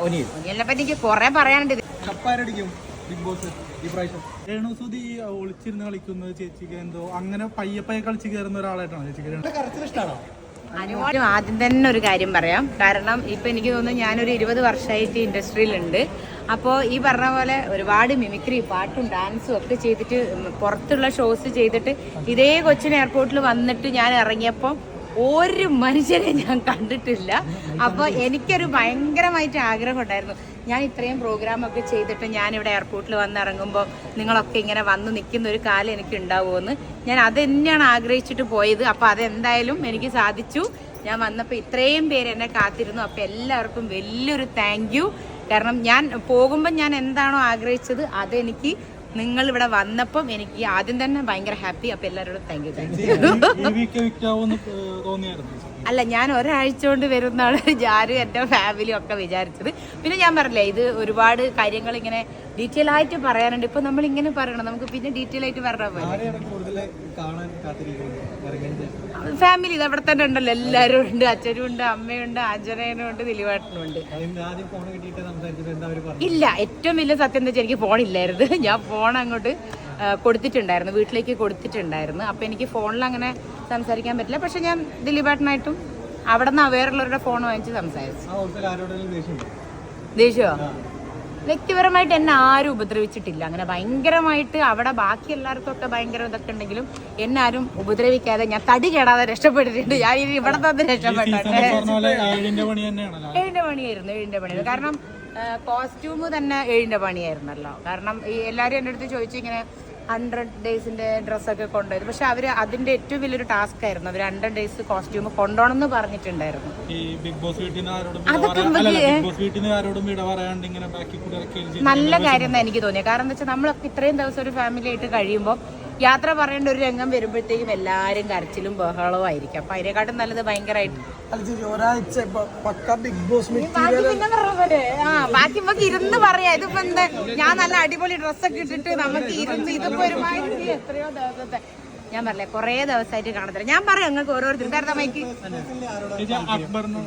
ഒനിയലിനെ പറ്റി എനിക്ക് കുറെ പറയാനുണ്ട്. ബിഗ് ബോസ് ഈ പ്രാവശ്യം രേണുസുതി ഒളിച്ചിരുന്ന് കളിക്കുന്നത് ചേച്ചിക്ക് എന്തോ അങ്ങനെ പയ്യെ കളിച്ച് കയറുന്ന ഒരാളായിട്ടാണ് ചേച്ചിക്ക് ഇഷ്ടമാണോ? അനുമോനും ആദ്യം തന്നെ ഒരു കാര്യം പറയാം. കാരണം ഇപ്പൊ എനിക്ക് തോന്നുന്നു ഞാനൊരു 20 വർഷമായിട്ട് ഇൻഡസ്ട്രിയിലുണ്ട്. അപ്പോൾ ഈ പറഞ്ഞ പോലെ ഒരുപാട് മിമിക്രി, പാട്ടും ഡാൻസും ഒക്കെ ചെയ്തിട്ട് പുറത്തുള്ള ഷോസ് ചെയ്തിട്ട് ഇതേ കൊച്ചിൻ എയർപോർട്ടിൽ വന്നിട്ട് ഞാൻ ഇറങ്ങിയപ്പോൾ ഒരു മനുഷ്യരെ ഞാൻ കണ്ടിട്ടില്ല. അപ്പോൾ എനിക്കൊരു ഭയങ്കരമായിട്ട് ആഗ്രഹം ഉണ്ടായിരുന്നു, ഞാൻ ഇത്രയും പ്രോഗ്രാമൊക്കെ ചെയ്തിട്ട് ഞാനിവിടെ എയർപോർട്ടിൽ വന്ന് ഇറങ്ങുമ്പോൾ നിങ്ങളൊക്കെ ഇങ്ങനെ വന്ന് നിൽക്കുന്ന ഒരു കാലം എനിക്ക് ഉണ്ടാവുമെന്ന് ഞാൻ അത് തന്നെയാണ് ആഗ്രഹിച്ചിട്ട് പോയത്. അപ്പോൾ അതെന്തായാലും എനിക്ക് സാധിച്ചു. ഞാൻ വന്നപ്പോൾ ഇത്രയും പേര് എന്നെ കാത്തിരുന്നു. അപ്പോൾ എല്ലാവർക്കും വലിയൊരു താങ്ക് യു. കാരണം ഞാൻ പോകുമ്പോൾ ഞാൻ എന്താണോ ആഗ്രഹിച്ചത് അതെനിക്ക് നിങ്ങൾ ഇവിടെ വന്നപ്പം എനിക്ക് ആദ്യം തന്നെ ഭയങ്കര ഹാപ്പി. അപ്പൊ എല്ലാവരോടും താങ്ക് യു. അല്ല, ഞാൻ ഒരാഴ്ച കൊണ്ട് വരുന്നതാണ് ഞാനും എൻ്റെ ഫാമിലിയും ഒക്കെ വിചാരിച്ചത്. പിന്നെ ഞാൻ പറഞ്ഞില്ലേ, ഇത് ഒരുപാട് കാര്യങ്ങൾ ഇങ്ങനെ ഡീറ്റെയിൽ ആയിട്ട് പറയാനുണ്ട്. ഇപ്പൊ നമ്മൾ ഇങ്ങനെ പറയണം, നമുക്ക് പിന്നെ ഡീറ്റെയിൽ ആയിട്ട് പറഞ്ഞാൽ ഫാമിലി ഇത് അവിടെ തന്നെ ഉണ്ടല്ലോ, എല്ലാവരും ഉണ്ട്. അച്ഛനും ഉണ്ട്, അമ്മയുണ്ട്, ആഞ്ജനേയനും ഉണ്ട്, ദിലീപേട്ടനും ഉണ്ട്. ഇല്ല, ഏറ്റവും വലിയ സത്യം എന്താ വെച്ചാൽ എനിക്ക് ഫോണില്ലായിരുന്നു. ഞാൻ ഫോൺ അങ്ങോട്ട് കൊടുത്തിട്ടുണ്ടായിരുന്നു, വീട്ടിലേക്ക് കൊടുത്തിട്ടുണ്ടായിരുന്നു. അപ്പം എനിക്ക് ഫോണിൽ അങ്ങനെ സംസാരിക്കാൻ പറ്റില്ല. പക്ഷെ ഞാൻ ദിലീപേട്ടനായിട്ടും അവിടെ നിന്ന് വേറുള്ളവരുടെ ഫോൺ വാങ്ങിച്ച് സംസാരിച്ചു. ദേഷ്യമോ? വ്യക്തിപരമായിട്ട് എന്നെ ആരും ഉപദ്രവിച്ചിട്ടില്ല. അങ്ങനെ ഭയങ്കരമായിട്ട് അവിടെ ബാക്കി എല്ലാവർക്കും ഒക്കെ ഭയങ്കര ഇതൊക്കെ ഉണ്ടെങ്കിലും എന്നെ ആരും ഉപദ്രവിക്കാതെ ഞാൻ തടി കേടാതെ രക്ഷപ്പെട്ടിട്ടുണ്ട്. ഞാൻ ഇവിടെ തന്നെ രക്ഷപ്പെട്ടിട്ടുണ്ട്. 7ന്റെ പണിയായിരുന്നു. കാരണം കോസ്റ്റ്യൂം തന്നെ 7ന്റെ പണിയായിരുന്നല്ലോ. കാരണം ഈ എല്ലാവരും എൻ്റെ അടുത്ത് ചോദിച്ചു ഇങ്ങനെ 100 ഡേയ്സിന്റെ ഡ്രസ്സൊക്കെ കൊണ്ടുപോയത്. പക്ഷെ അവര് അതിന്റെ ഏറ്റവും വലിയൊരു ടാസ്ക് ആയിരുന്നു. അവർ 100 ഡേയ്സ് കോസ്റ്റ്യൂം കൊണ്ടുപോകണം എന്ന് പറഞ്ഞിട്ടുണ്ടായിരുന്നു. നല്ല കാര്യം എന്നാ എനിക്ക് തോന്നിയത്. കാരണം എന്താ വെച്ചാൽ നമ്മളൊക്കെ ഇത്രയും ദിവസം ഒരു ഫാമിലി ആയിട്ട് കഴിയുമ്പോൾ യാത്ര പറയേണ്ട ഒരു രംഗം വരുമ്പോഴത്തേക്കും എല്ലാരും കരച്ചിലും ബഹളവും ആയിരിക്കും. അപ്പൊ അതിനെക്കാട്ടും നല്ലത് ഭയങ്കരമായിട്ട് ബാക്കി നമുക്ക് ഇരുന്ന് പറയാം. ഇതിപ്പോ എന്താ, ഞാൻ നല്ല അടിപൊളി ഡ്രസ്സൊക്കെ ഇട്ടിട്ട് നമുക്ക് ഇരുന്ന് ഇതിപ്പോ ഒരുമാതിരി എത്രയോ ദിവസത്തെ ഞാൻ പറഞ്ഞേ കുറെ ദിവസമായിട്ട് കാണത്തില്ല. ഞാൻ പറയാം നിങ്ങൾക്ക് ഓരോരുത്തരും കാരണം മൈക്ക്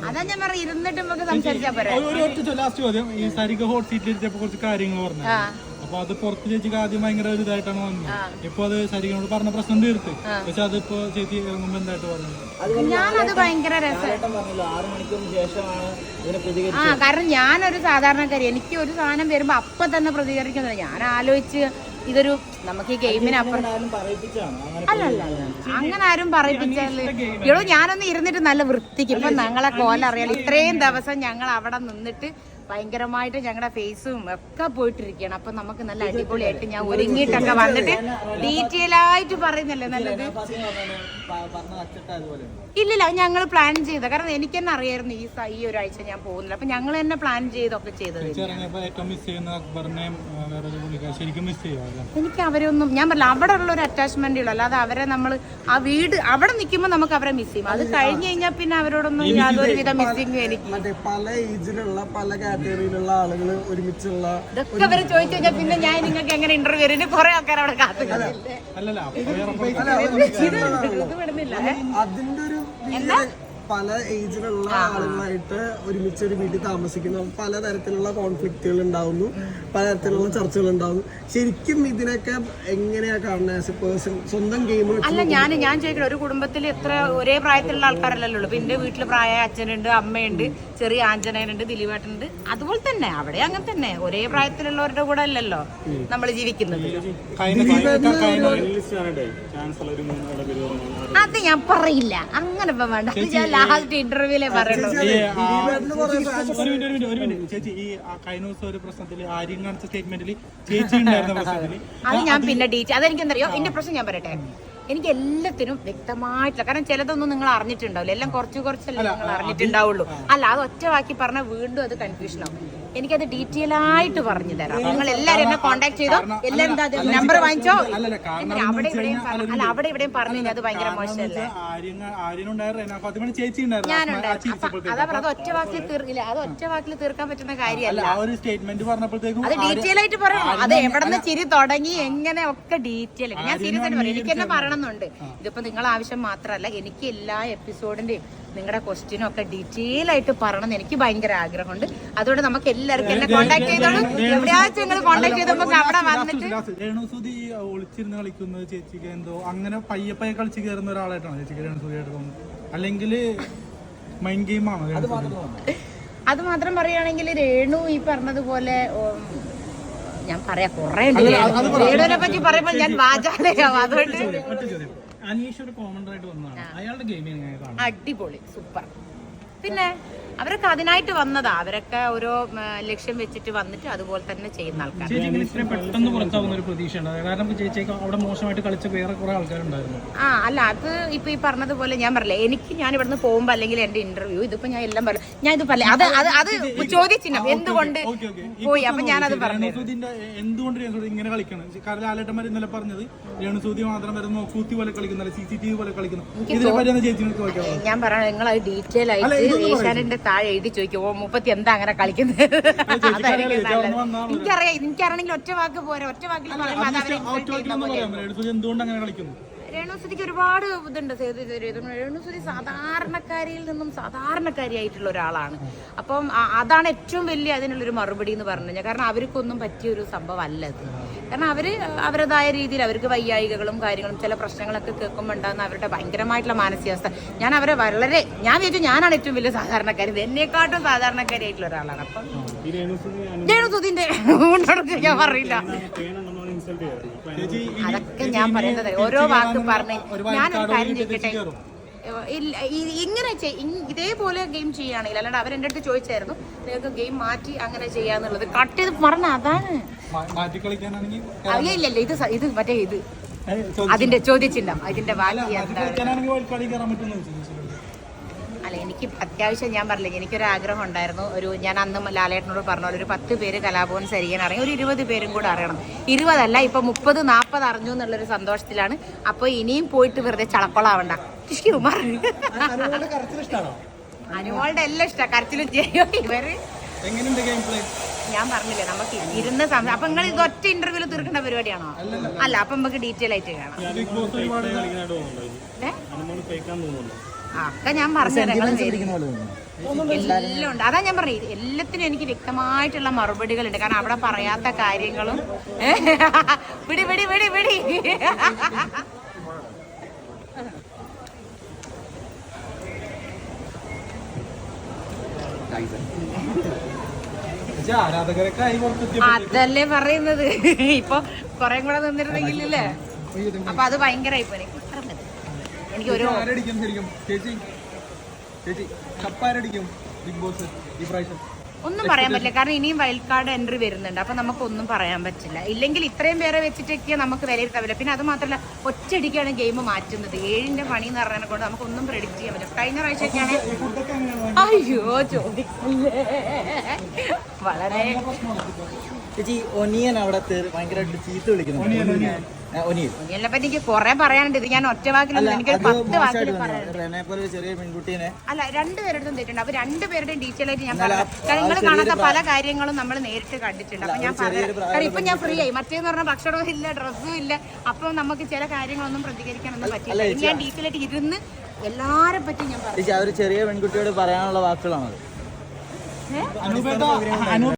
അതാ ഞാൻ പറയാം, ഇരുന്നിട്ട് നമുക്ക് സംസാരിച്ചാ പറയാം. അപ്പൊ അത് പുറത്ത് ചേച്ചിക്ക് ആദ്യം ഭയങ്കര ഒരു ഇതായിട്ടാണ് വന്നത്. ഇപ്പൊ അത് ശരീരനോട് പറഞ്ഞ പ്രശ്നം തീർത്ത്. പക്ഷെ അതിപ്പോ ചേച്ചി ഇറങ്ങുമ്പോ എന്തായിട്ട് പറഞ്ഞു? ഞാനത് ഭയങ്കര കാരണം ഞാനൊരു സാധാരണക്കാരി. എനിക്ക് ഒരു സാധനം വരുമ്പോ അപ്പൊ തന്നെ പ്രതികരിക്കുന്നില്ല. ഞാൻ ആലോചിച്ച് ഇതൊരു നമുക്ക് ഈ ഗെയിമിന് അപ്പുറം അല്ലല്ല അങ്ങനെ ആരും പറയിപ്പിച്ചാൽ ഞാനൊന്ന് ഇരുന്നിട്ട് നല്ല വൃത്തിക്ക് ഇപ്പൊ ഞങ്ങളെ കോലറിയാലോ. ഇത്രയും ദിവസം ഞങ്ങൾ അവിടെ നിന്നിട്ട് ഭയങ്കരമായിട്ട് ഞങ്ങളുടെ ഫേസും ഒക്കെ പോയിട്ടിരിക്കുകയാണ്. അപ്പൊ നമുക്ക് നല്ല അടിപൊളിയായിട്ട് ഞാൻ ഒരുങ്ങിയിട്ടൊക്കെ വന്നിട്ട് ഡീറ്റെയിൽ ആയിട്ട് പറയുന്നല്ലേ നല്ലത്. ഇല്ലില്ല, ഞങ്ങൾ പ്ലാൻ ചെയ്ത. കാരണം എനിക്ക് തന്നെ അറിയായിരുന്നു ഈ ഒരാഴ്ച ഞാൻ പോകുന്നില്ല. അപ്പൊ ഞങ്ങൾ തന്നെ പ്ലാൻ ചെയ്തൊക്കെ ചെയ്തത്. എനിക്ക് അവരൊന്നും ഞാൻ പറഞ്ഞില്ല, അവിടെ ഉള്ള ഒരു അറ്റാച്ച്മെന്റ് ഉള്ളു. അല്ലാതെ അവരെ നമ്മൾ ആ വീട് അവിടെ നിൽക്കുമ്പോൾ നമുക്ക് അവരെ മിസ് ചെയ്യും. അത് കഴിഞ്ഞ് കഴിഞ്ഞാൽ പിന്നെ അവരോടൊന്നും യാതൊരു വിധ മിസ്സിങ് എനിക്ക് പല ഏജിലുള്ള പല കാറ്റഗറിയിലുള്ള ആളുകൾ ഒരുമിച്ചുള്ള ഇതൊക്കെ അവര് ചോദിച്ചു കഴിഞ്ഞാൽ പിന്നെ ഞാൻ നിങ്ങൾക്ക് എങ്ങനെ ഇന്റർവ്യൂ വരും? കുറെ ആൾക്കാർ അവിടെ കാത്തുന്നില്ല. അതിന്റെ ഒരു പല ഏജിലുള്ള ആളുകളായിട്ട് ഒരുമിച്ച് ഒരു വീട്ടിൽ താമസിക്കുന്നു. പലതരത്തിലുള്ള കോൺഫ്ലിക്റ്റുകൾ ഉണ്ടാവുന്നു, പലതരത്തിലുള്ള ചർച്ചകൾ ഉണ്ടാവുന്നു. ശരിക്കും ഇതിനൊക്കെ എങ്ങനെയാ കാണുന്നത് ആസ് എ പേഴ്സൺ? സ്വന്തം ഗെയിം അല്ല, ഞാൻ ചോദിക്കണം, ഒരു കുടുംബത്തിൽ എത്ര ഒരേ പ്രായത്തിലുള്ള ആൾക്കാരല്ലല്ലോ ഉള്ളൂ. പിന്നെ വീട്ടിൽ പ്രായമായ അച്ഛനുണ്ട്, അമ്മയുണ്ട്, ചെറിയ ആഞ്ജനേയനുണ്ട്, ദിലീപേട്ടനുണ്ട്. അതുപോലെ തന്നെ അവിടെ അങ്ങനെ തന്നെ ഒരേ പ്രായത്തിലുള്ളവരുടെ കൂടെ അല്ലല്ലോ നമ്മൾ ജീവിക്കുന്നത്. അത് ഞാൻ പറയില്ല, അങ്ങനെ ഇപ്പം വേണ്ട. ലാസ്റ്റ് ഇന്റർവ്യൂലേ പറയുള്ളൂ. ചേച്ചി ഈ കഴിഞ്ഞ ദിവസം ഒരു പ്രശ്നത്തിൽ ആര്യം കാണിച്ച സ്റ്റേറ്റ്മെന്റിൽ ചേച്ചി ഉണ്ടായിരുന്ന പ്രശ്നത്തിൽ അത് ഞാൻ പിന്നെ അതെനിക്കെന്തറിയോ, എന്റെ പ്രശ്നം ഞാൻ പറയട്ടെ. എനിക്ക് എല്ലാത്തിനും വ്യക്തമായിട്ടില്ല. കാരണം ചിലതൊന്നും നിങ്ങൾ അറിഞ്ഞിട്ടുണ്ടാവില്ല, എല്ലാം കുറച്ചല്ലേ നിങ്ങൾ അറിഞ്ഞിട്ടുണ്ടാവുള്ളൂ. അല്ല, അത് ഒറ്റ വാക്കി പറഞ്ഞാൽ വീണ്ടും അത് കൺഫ്യൂഷൻ ആവും. എനിക്കത് ഡീറ്റെയിൽ ആയിട്ട് പറഞ്ഞു തരാം. നിങ്ങൾ എല്ലാവരും എന്നെ കോൺടാക്ട് ചെയ്തോ, എല്ലാവരും നമ്പർ വാങ്ങിച്ചോ. അവിടെ ഇവിടെയും പറഞ്ഞു കഴിഞ്ഞാൽ അത് ഭയങ്കര മോശമല്ലേ. ഞാനുണ്ടായിരുന്നു. അതാ പറഞ്ഞത്, ഒറ്റ വാക്കിൽ തീർക്കില്ല. അത് ഒറ്റ വാക്കിൽ തീർക്കാൻ പറ്റുന്ന കാര്യമല്ല. അത് ഡീറ്റെയിൽ ആയിട്ട് പറയണം. അത് എവിടെ നിന്ന് ചിരി തുടങ്ങി എങ്ങനെ ഒക്കെ ഡീറ്റെയിൽ ഞാൻ സീരിയസ് ആയിട്ട് പറയും. എനിക്ക് തന്നെ പറയണമെന്നുണ്ട്. ഇതിപ്പോ നിങ്ങളെ ആവശ്യം മാത്രമല്ല, എനിക്ക് എല്ലാ എപ്പിസോഡിന്റെയും നിങ്ങളുടെ ക്വസ്റ്റ്യനും ഒക്കെ ഡീറ്റെയിൽ ആയിട്ട് പറയണമെന്ന് എനിക്ക് ഭയങ്കര ആഗ്രഹമുണ്ട്. അതുകൊണ്ട് നമുക്ക് എല്ലാവർക്കും എന്നെ കോൺടാക്ട് ചെയ്തോളൂ. എവിടെയാச்சுം നിങ്ങൾ കോൺടാക്ട് ചെയ്ത് നമുക്ക് അവിടെ വന്നിട്ട്. രേണുസുതി ഒളിച്ചിരുന്ന് കളിക്കുന്നത് ചേച്ചിക്ക് എന്തോ അങ്ങനെ പയ്യെ കളിച്ച് കയറുന്ന ഒരാളായിട്ടാണ് ചേച്ചിക്ക് രേണുസുതിയായിട്ട് തോന്നുന്നത്, അല്ലെങ്കിൽ മൈൻഡ് ഗെയിം ആണോ? അത് മാത്രം പറയുകയാണെങ്കിൽ രേണു ഈ പറഞ്ഞതുപോലെ ഞാൻ പറയാ കൊറേ രേണുവിനെ പറ്റി പറയുമ്പോൾ ഞാൻ വാചാലയാവും. അതുകൊണ്ട് അനീഷ് ഒരു കോമൺ ആയിട്ട് വന്നതാണ്, അയാളുടെ ഗെയിമിംഗ് അടിപൊളി സൂപ്പർ. പിന്നെ അവരൊക്കെ അതിനായിട്ട് വന്നതാ, അവരൊക്കെ ഓരോ ലക്ഷ്യം വെച്ചിട്ട് വന്നിട്ട് അതുപോലെ തന്നെ ചെയ്യുന്ന ആൾക്കാർ. പെട്ടെന്ന് പുറത്താവുന്ന ഒരു പ്രതീക്ഷ ഉണ്ട്, കാരണം ചേച്ചിക്ക് അവിടെ മോശമായിട്ട് കളിച്ച വേറെ കുറെ ആൾക്കാരുണ്ടായിരുന്നു. അല്ല അത് ഇപ്പൊ ഈ പറഞ്ഞതുപോലെ ഞാൻ പറഞ്ഞില്ലേ, ഞാൻ ഇവിടുന്ന് പോകുമ്പോ അല്ലെങ്കിൽ എന്റെ ഇന്റർവ്യൂ ഇതിപ്പോ ഞാൻ എല്ലാം പറയാം, ഞാൻ ഇത് പറയാം, അത് ചോദിച്ചില്ല എന്തുകൊണ്ട് പോയി, അപ്പൊ ഞാനത് പറഞ്ഞു. എന്തുകൊണ്ട് ഇങ്ങനെ കളിക്കണം? കാരണം ലാലേട്ടന്മാർ ഇന്നലെ പറഞ്ഞത് രേണുസൂതി മാത്രം വരുന്ന കൂത്തി പോലെ കളിക്കുന്ന CCTV പോലെ കളിക്കുന്നു. ഞാൻ പറയണ നിങ്ങൾ അത് ഡീറ്റെയിൽ ആയിട്ട് ഏഷ്യാനെറ്റിന്റെ താഴെ എഴുതി ചോദിക്കും, 30 എന്താ അങ്ങനെ കളിക്കുന്നത്. എനിക്കറിയണമെങ്കിൽ ഒറ്റ വാക്ക് പോരാ, ഒറ്റ വാക്കിൽ രേണുസുതിക്ക് ഒരുപാട് ഇതുണ്ട്. രേണുസുതി സാധാരണക്കാരിയിൽ നിന്നും സാധാരണക്കാരിയായിട്ടുള്ള ഒരാളാണ്. അപ്പം അതാണ് ഏറ്റവും വലിയ അതിനുള്ളൊരു മറുപടി എന്ന് പറഞ്ഞു കഴിഞ്ഞാൽ. കാരണം അവർക്കൊന്നും പറ്റിയൊരു സംഭവം അല്ല ഇത്. കാരണം അവരുടേതായ രീതിയിൽ അവർക്ക് വയ്യായികകളും കാര്യങ്ങളും ചില പ്രശ്നങ്ങളൊക്കെ കേൾക്കുമ്പോൾ ഉണ്ടാകുന്ന അവരുടെ ഭയങ്കരമായിട്ടുള്ള മാനസികാവസ്ഥ. ഞാൻ വിചാരിച്ചു ഞാനാണ് ഏറ്റവും വലിയ സാധാരണക്കാരി, എന്നെക്കാട്ടും സാധാരണക്കാരിയായിട്ടുള്ള ഒരാളാണ്. അപ്പം രേണുസുതിന്റെ ഞാൻ പറയില്ല, അതൊക്കെ ഞാൻ പറയുന്നത് ഓരോ വാക്ക് പറഞ്ഞ് ഞാനൊരു കാര്യം ചെയ്തിട്ടെ ഇങ്ങനെ ഇതേപോലെ ഗെയിം ചെയ്യുകയാണെങ്കിൽ, അല്ലാണ്ട് അവരെന്റെ അടുത്ത് ചോദിച്ചായിരുന്നു നിങ്ങൾക്ക് ഗെയിം മാറ്റി അങ്ങനെ ചെയ്യാന്നുള്ളത് കട്ട് ചെയ്ത് പറഞ്ഞ അതാണ്. അറിയില്ലല്ലോ ഇത് മറ്റേ ഇത് അതിന്റെ ചോദിച്ചില്ല ഇതിന്റെ ബാക്കി അല്ല. എനിക്ക് അത്യാവശ്യം ഞാൻ പറഞ്ഞില്ല, എനിക്കൊരു ആഗ്രഹം ഉണ്ടായിരുന്നു. ഞാൻ അന്ന് ലാലേട്ടനോട് പറഞ്ഞ ഒരു 10 പേര് കലാഭവൻ സരികൻ അറിയാം, ഒരു 20 പേരും കൂടെ അറിയണം. 20 അല്ല, ഇപ്പൊ 30-40 അറിഞ്ഞു എന്നുള്ളൊരു സന്തോഷത്തിലാണ്. അപ്പൊ ഇനിയും പോയിട്ട് വെറുതെ ചളക്കൊളാവണ്ട. അനുമോളുടെ എല്ലാം ഇഷ്ടമാണ്, കരച്ചിലും ചെയ്യോ ഇവര്. ഞാൻ പറഞ്ഞില്ലേ നമുക്ക് ഇരുന്ന് അപ്പൊ നിങ്ങൾ ഇത് ഒറ്റ ഇന്റർവ്യൂല് തീർക്കേണ്ട പരിപാടിയാണോ? അല്ല, അപ്പൊ നമുക്ക് ഡീറ്റെയിൽ ആയിട്ട് കാണാം. ഒക്കെ ഞാൻ പറഞ്ഞുതരാം, എല്ലാം ഉണ്ട്. അതാ ഞാൻ പറഞ്ഞത്, എല്ലാത്തിനും എനിക്ക് വ്യക്തമായിട്ടുള്ള മറുപടികളുണ്ട്. കാരണം അവിടെ പറയാത്ത കാര്യങ്ങളും വിടി വിടി വിടി വിടി അതല്ലേ പറയുന്നത്. ഇപ്പൊ കൊറേ കൂടെ നിന്നിരുന്നെങ്കിലല്ലേ, അപ്പൊ അത് ഭയങ്കരമായി പോലെ. എനിക്ക് ഒരു ഒന്നും പറയാൻ പറ്റില്ല, കാരണം ഇനിയും വൈൽഡ് കാർഡ് എൻട്രി വരുന്നുണ്ട്. അപ്പൊ നമുക്കൊന്നും പറയാൻ പറ്റില്ല. ഇല്ലെങ്കിൽ ഇത്രയും പേരെ വെച്ചിട്ടൊക്കെ നമുക്ക് വിലയിരുത്താൻ. പിന്നെ അത് മാത്രമല്ല, ഒറ്റയടിക്കാണ് ഗെയിം മാറ്റുന്നത്. 7ന്റെ പണി എന്ന് പറഞ്ഞതിനെ കൊണ്ട് നമുക്കൊന്നും പ്രെഡിക്റ്റ് ചെയ്യാൻ പറ്റില്ല. കഴിഞ്ഞ പ്രാവശ്യമൊക്കെയാണ് അയ്യോ ചോദിക്കല്ലേ, വളരെ ഒനിയൻ അവിടെ ഭയങ്കരമായിട്ട് ചീത്ത വിളിക്കുന്നു. ഒനിയനെ പറ്റി എനിക്ക് കുറെ പറയാനുണ്ട്. ഇത് ഞാൻ ഒറ്റ വാക്കിലല്ല, എനിക്കൊരു 10 വാക്കിൽ പറയാനുണ്ട്. ചെറിയ പെൺകുട്ടീനെ അല്ല, 2 പേരുടെയും തെറ്റുണ്ട്. അപ്പൊ 2 പേരുടെയും ഡീറ്റെയിൽ ആയിട്ട് ഞാൻ പറയാം. നിങ്ങൾ കാണാത്ത പല കാര്യങ്ങളും നമ്മൾ നേരിട്ട് കണ്ടിട്ടുണ്ട്. അപ്പൊ ഞാൻ പറയാം, കാരണം ഇപ്പൊ ഞാൻ ഫ്രീ ആയി. മറ്റേന്ന് പറഞ്ഞാൽ ഭക്ഷണവും ഇല്ല, ഡ്രസ്സും ഇല്ല. അപ്പൊ നമുക്ക് ചില കാര്യങ്ങളൊന്നും പ്രതികരിക്കാനൊന്നും പറ്റില്ല. ഞാൻ ഡീറ്റെയിൽ ആയിട്ട് ഇരുന്ന് എല്ലാരെ പറ്റി ഞാൻ പറയാം. ചെറിയ പെൺകുട്ടിയോട് പറയാനുള്ള വാക്കുകളാണ്.